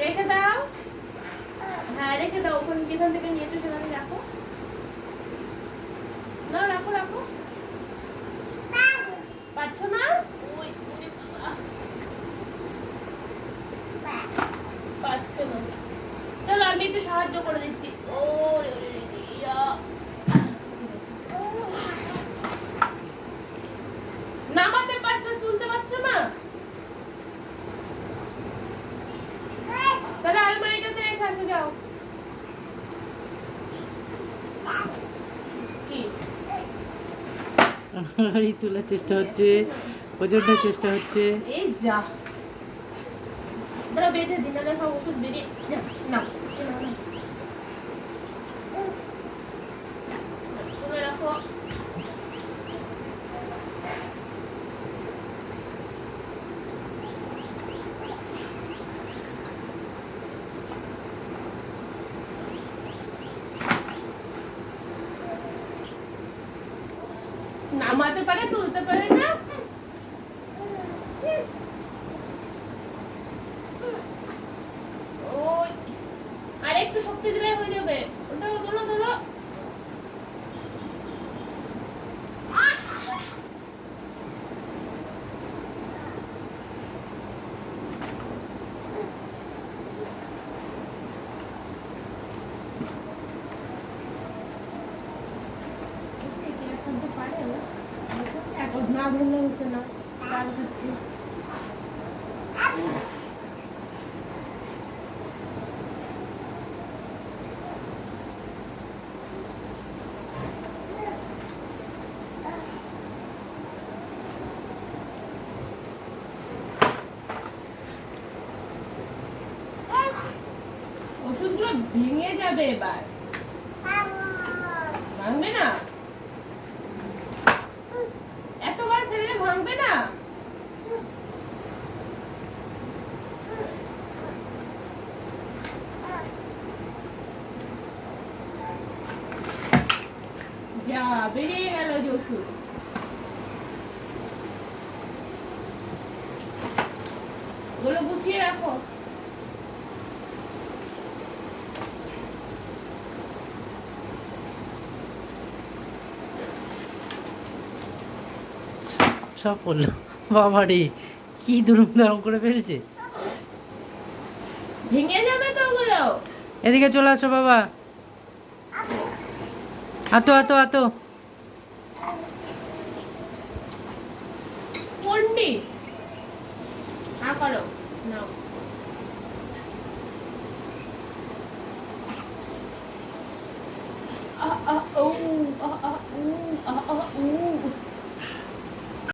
রেখে দাও। হ্যাঁ রেখে দাও, ওখানে যেখান থেকে নিয়েছো সেখানে রাখো। না রাখো রাখো। পারছো না? ওই ওরে বাবা, পারছে না। চলো আমি একটু সাহায্য করে দিচ্ছি। ওরে ওরে রে দিয়া। নামাতে পারছো, তুলতে পারছো না? তাহলে আলমারিটাতে রেখে আসো, যাও। কি আলমারি তোলার চেষ্টা হচ্ছে, ওজনটার চেষ্টা হচ্ছে। এই যা, দাঁড়া বেঁধে দিন, না সব ওষুধ বেরিয়ে যা। না তুলে রাখো। নামাতে পারে, তুলতে পারে না। ওই আর একটু শক্তি দিলে হয়ে যাবে। ওটা তোলো তোলো। এখন না ধরলে হচ্ছে না, কাজ হচ্ছে। ওষুধগুলো ভেঙে যাবে এবার, ভাঙবে না। এতবার ফেললে ভাঙবে না। যা বেরিয়ে গেল যে ওষুধ। ওগুলো গুছিয়ে রাখো। সব পড়লো। বাবা রে, কি দুরুম দারুম করে ফেলছে। ভেঙে যাবে তো ওগুলো। এদিকে চলে আসো বাবা। আতো আতো আতো। পন্ডি করো নাও। ও